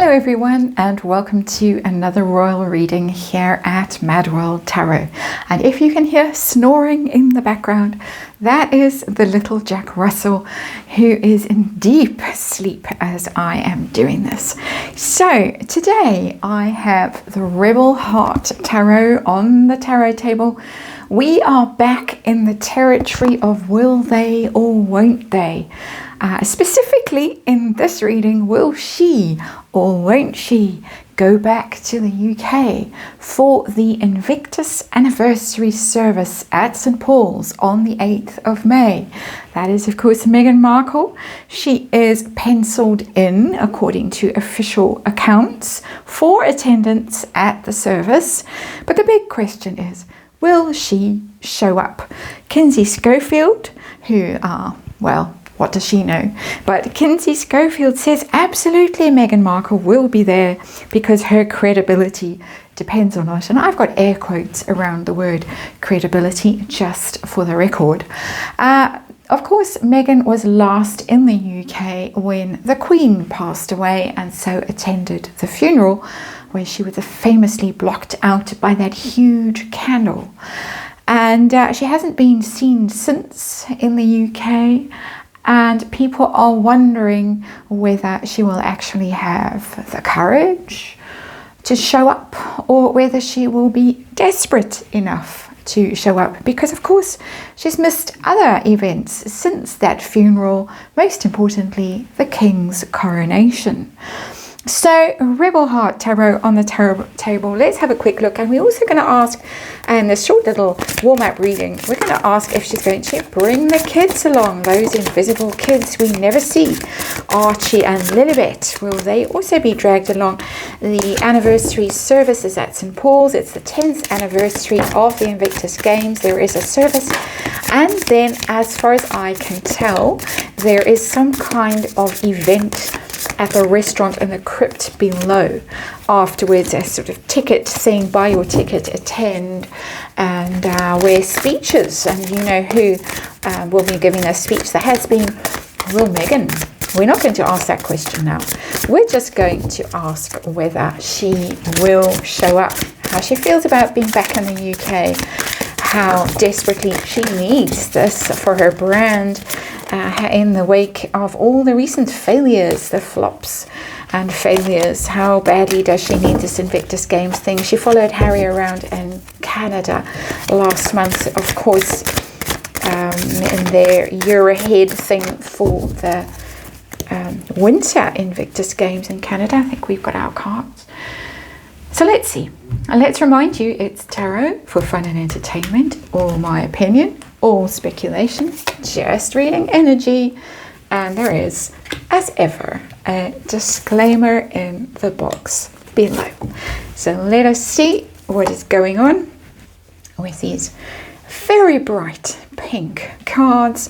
Hello everyone, and welcome to another royal reading here at MadWorldTarot. And if you can hear snoring in the background, that is the little Jack Russell, who is in deep sleep as I am doing this. So today I have the Rebel Heart Tarot on the tarot table. We are back in the territory of will they or won't they? Specifically in this reading, will she or won't she go back to the UK for the Invictus anniversary service at St. Paul's on the 8th of May? That is, of course, Meghan Markle. She is penciled in, according to official accounts, for attendance at the service. But the big question is, will she show up? Kinsey Schofield, who well, what does she know? But Kinsey Schofield says absolutely Meghan Markle will be there because her credibility depends on it. And I've got air quotes around the word credibility just for the record. Of course, Meghan was last in the UK when the Queen passed away and so attended the funeral, where she was famously blocked out by that huge candle. And she hasn't been seen since in the UK. And people are wondering whether she will actually have the courage to show up or whether she will be desperate enough to show up, because of course she's missed other events since that funeral, most importantly the King's coronation. So Rebel Heart Tarot on the tarot table, let's have a quick look. And we're also going to ask, in this short little warm-up reading, we're going to ask if she's going to bring the kids along, those invisible kids we never see. Archie and Lilibet, will they also be dragged along? The anniversary service is at St. Paul's. It's the 10th anniversary of the Invictus Games. There is a service. And then, as far as I can tell, there is some kind of event at the restaurant in the crypt below afterwards, a sort of ticket thing, buy your ticket, attend, and where speeches, and you know who will be giving a speech. There has been, will Meghan? We're not going to ask that question now. We're just going to ask whether she will show up, how she feels about being back in the UK, how desperately she needs this for her brand, in the wake of all the recent failures, the flops and failures. How badly does she need this Invictus Games thing? She followed Harry around in Canada last month, of course, in their year ahead thing for the winter Invictus Games in Canada. I think we've got our cards. So let's see. And let's remind you, it's tarot for fun and entertainment. All my opinion, all speculation, just reading energy. And there is, as ever, a disclaimer in the box below. So let us see what is going on with these very bright pink cards.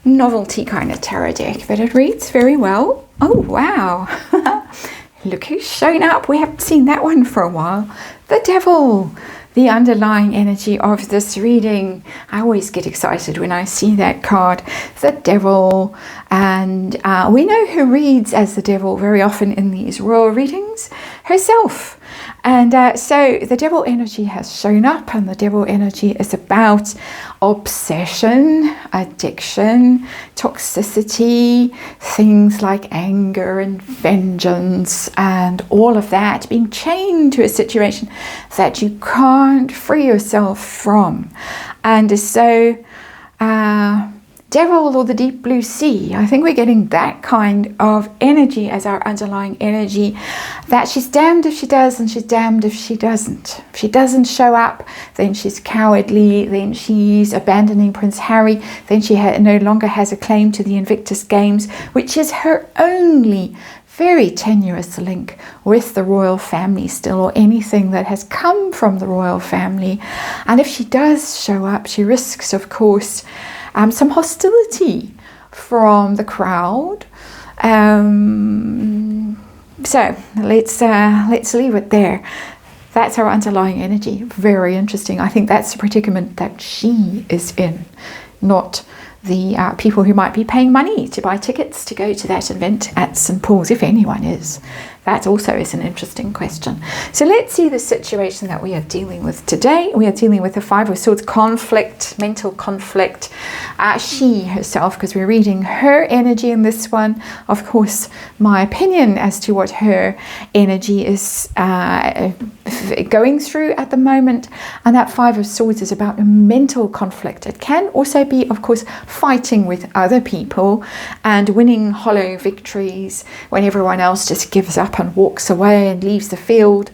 Novelty kind of tarot deck, but it reads very well. Oh, wow. Look who's shown up. We haven't seen that one for a while. The Devil, the underlying energy of this reading. I always get excited when I see that card. The Devil. And we know who reads as the Devil very often in these royal readings. Herself. And so the Devil energy has shown up, and the Devil energy is about obsession, addiction, toxicity, things like anger and vengeance and all of that, being chained to a situation that you can't free yourself from. And so Devil or the deep blue sea, I think we're getting that kind of energy as our underlying energy, that she's damned if she does and she's damned if she doesn't. If she doesn't show up, then she's cowardly, then she's abandoning Prince Harry, then she no longer has a claim to the Invictus Games, which is her only very tenuous link with the royal family still, or anything that has come from the royal family. And if she does show up, she risks, of course, some hostility from the crowd. So let's leave it there. That's our underlying energy. Very interesting. I think that's the predicament that she is in, not the people who might be paying money to buy tickets to go to that event at St. Paul's, if anyone is. That also is an interesting question. So let's see the situation that we are dealing with today. We are dealing with the Five of Swords, conflict, mental conflict. She herself, because we're reading her energy in this one. Of course, my opinion as to what her energy is going through at the moment. And that Five of Swords is about a mental conflict. It can also be, of course, fighting with other people and winning hollow victories when everyone else just gives up and walks away and leaves the field.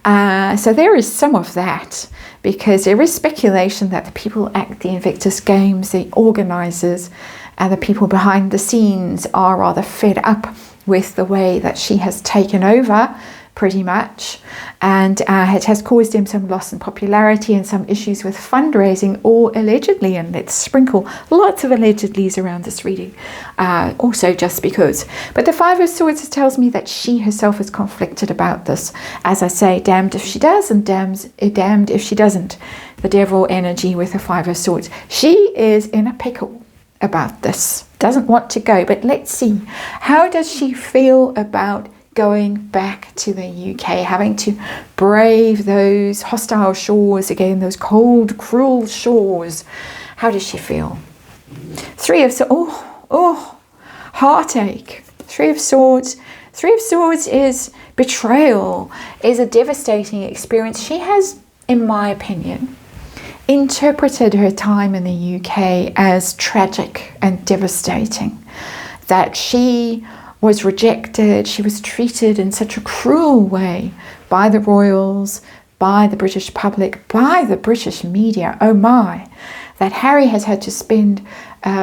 So there is some of that, because there is speculation that the people at the Invictus Games, the organisers and the people behind the scenes, are rather fed up with the way that she has taken over, pretty much, and it has caused him some loss in popularity and some issues with fundraising, all allegedly. And let's sprinkle lots of allegedlys around this reading, also just because. But the Five of Swords tells me that she herself is conflicted about this. As I say, damned if she does and damned if she doesn't. The devil energy with the Five of Swords. She is in a pickle about this, doesn't want to go. But let's see, how does she feel about going back to the UK, having to brave those hostile shores again, those cold, cruel shores? How does she feel? Three of Swords, heartache. Three of Swords is betrayal, is a devastating experience. She has, in my opinion, interpreted her time in the UK as tragic and devastating, that she was rejected, she was treated in such a cruel way by the royals, by the British public, by the British media, oh my, that Harry has had to spend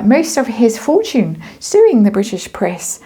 most of his fortune suing the British press,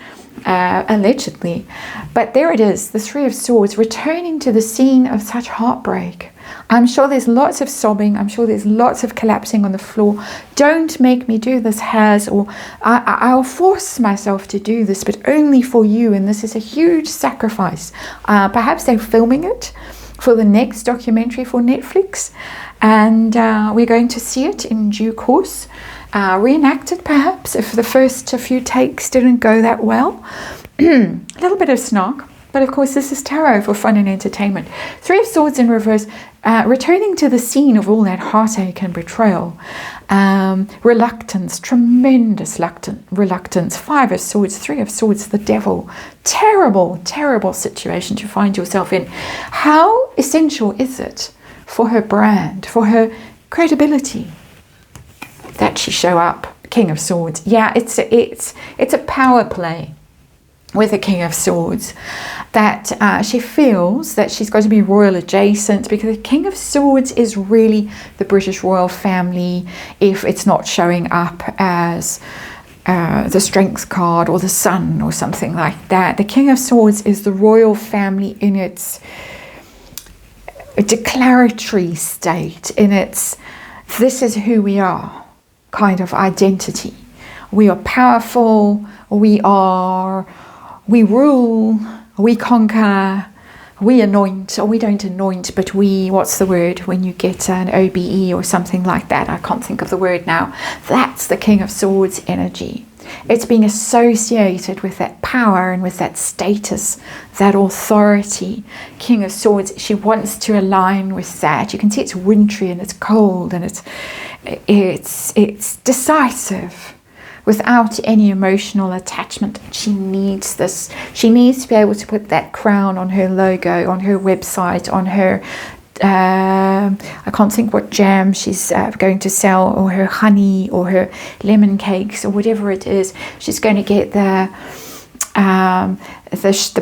allegedly. But there it is, the Three of Swords, returning to the scene of such heartbreak. I'm sure there's lots of sobbing. I'm sure there's lots of collapsing on the floor. Don't make me do this, Has, or I'll force myself to do this, but only for you. And this is a huge sacrifice. Perhaps they're filming it for the next documentary for Netflix. And we're going to see it in due course. Reenacted, perhaps, if the first few takes didn't go that well. A little bit of snark. But of course, this is tarot for fun and entertainment. Three of Swords in reverse, returning to the scene of all that heartache and betrayal. Reluctance, tremendous reluctance. Five of Swords, Three of Swords, the devil. Terrible, terrible situation to find yourself in. How essential is it for her brand, for her credibility, that she show up? King of Swords. Yeah, it's a power play with the King of Swords, that she feels that she's got to be royal adjacent, because the King of Swords is really the British royal family if it's not showing up as the Strength card or the Sun or something like that. The King of Swords is the royal family in its declaratory state, in its this is who we are kind of identity. We are powerful, we rule, we conquer, we anoint, or we don't anoint, but what's the word when you get an OBE or something like that? I can't think of the word now. That's the King of Swords energy. It's being associated with that power and with that status, that authority. King of Swords, she wants to align with that. You can see it's wintry and it's cold and it's decisive, without any emotional attachment. She needs this. She needs to be able to put that crown on her logo, on her website, on her I can't think what jam she's going to sell, or her honey, or her lemon cakes, or whatever it is. She's going to get the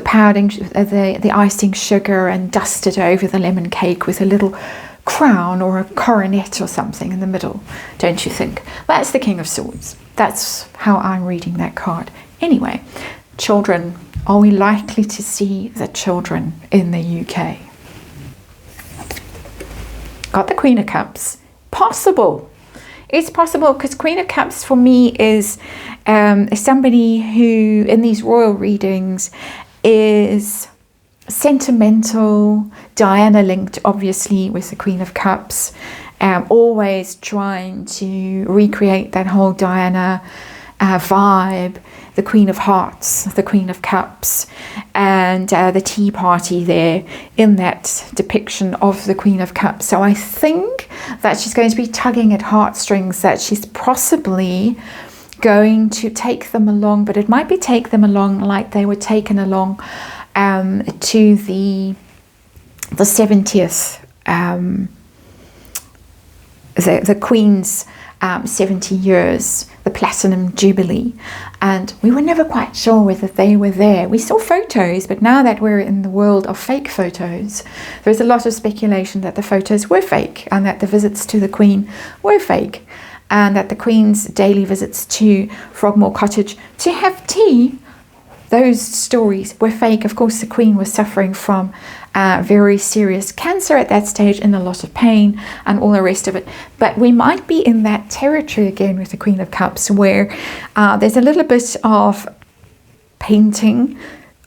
powdering, the icing sugar, and dust it over the lemon cake with a little crown or a coronet or something in the middle, don't you think? That's the King of Swords. That's how I'm reading that card. Anyway, children. Are we likely to see the children in the UK? Got the Queen of Cups. Possible. It's possible, because Queen of Cups for me is somebody who, in these royal readings, is sentimental, Diana linked obviously with the Queen of Cups, always trying to recreate that whole Diana vibe, the Queen of Hearts, the Queen of Cups, and the tea party there in that depiction of the Queen of Cups. So I think that she's going to be tugging at heartstrings, that she's possibly going to take them along, but it might be take them along like they were taken along to the 70th, the Queen's 70 years, the Platinum Jubilee, and we were never quite sure whether they were there. We saw photos, but now that we're in the world of fake photos, there's a lot of speculation that the photos were fake and that the visits to the Queen were fake, and that the Queen's daily visits to Frogmore Cottage to have tea, those stories were fake. Of course, the Queen was suffering from very serious cancer at that stage, in a lot of pain and all the rest of it. But we might be in that territory again with the Queen of Cups, where there's a little bit of painting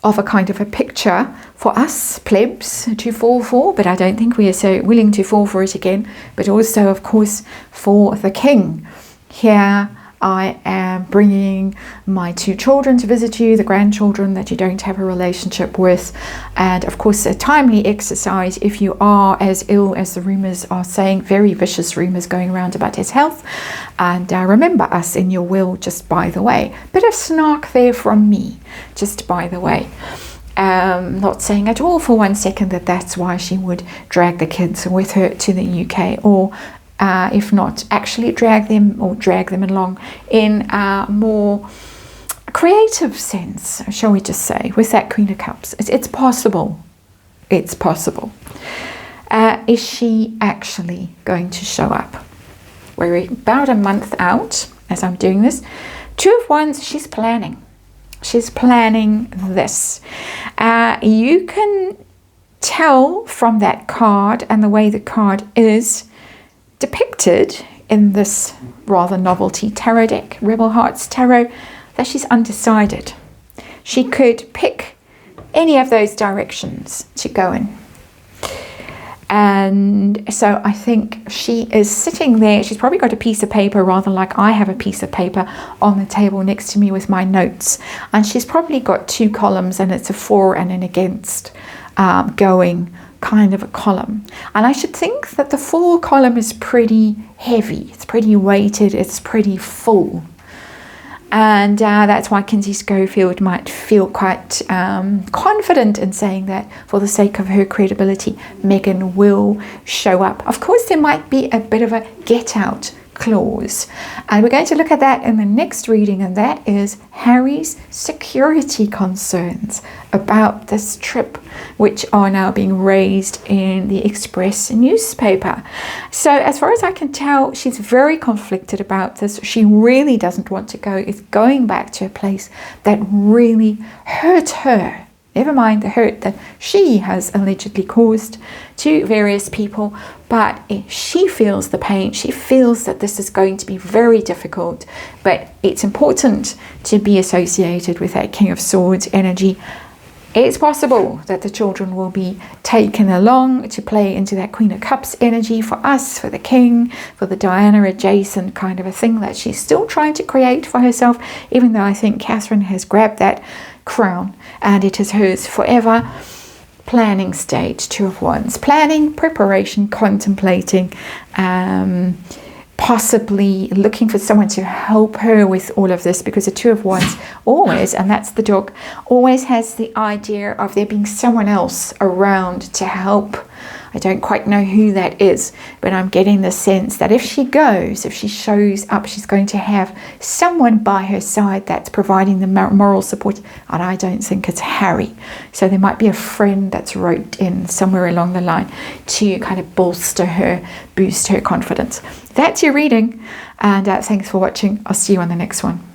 of a kind of a picture for us plebs to fall for, but I don't think we are so willing to fall for it again. But also, of course, for the King. Here I am bringing my 2 children to visit you, the grandchildren that you don't have a relationship with, and of course a timely exercise if you are as ill as the rumours are saying, very vicious rumours going around about his health. And remember us in your will, just by the way. Bit of snark there from me, just by the way. Not saying at all for one second that that's why she would drag the kids with her to the UK, or if not, actually drag them along in a more creative sense, shall we just say, with that Queen of Cups. It's possible. It's possible. Is she actually going to show up? We're about a month out as I'm doing this. 2 of Wands, she's planning. She's planning this. You can tell from that card and the way the card is depicted in this rather novelty tarot deck, Rebel Hearts Tarot, that she's undecided. She could pick any of those directions to go in. And so I think she is sitting there. She's probably got a piece of paper, rather like I have a piece of paper on the table next to me with my notes. And she's probably got 2 columns, and it's a for and an against going kind of a column. And I should think that the for column is pretty heavy. It's pretty weighted. It's pretty full. And that's why Kinsey Schofield might feel quite confident in saying that for the sake of her credibility, Meghan will show up. Of course, there might be a bit of a get out clause. And we're going to look at that in the next reading, and that is Harry's security concerns about this trip, which are now being raised in the Express newspaper. So as far as I can tell, she's very conflicted about this. She really doesn't want to go. It's going back to a place that really hurt her. Never mind the hurt that she has allegedly caused to various people, but she feels the pain. She feels that this is going to be very difficult, but it's important to be associated with that King of Swords energy. It's possible that the children will be taken along to play into that Queen of Cups energy for us, for the King, for the Diana adjacent kind of a thing that she's still trying to create for herself, even though I think Catherine has grabbed that crown and it is hers forever. Planning stage, 2 of Wands. Planning, preparation, contemplating, possibly looking for someone to help her with all of this, because the 2 of Wands always, and that's the dog, always has the idea of there being someone else around to help. I don't quite know who that is, but I'm getting the sense that if she goes, if she shows up, she's going to have someone by her side that's providing the moral support, and I don't think it's Harry. So there might be a friend that's roped in somewhere along the line to kind of bolster her, boost her confidence. That's your reading, and thanks for watching. I'll see you on the next one.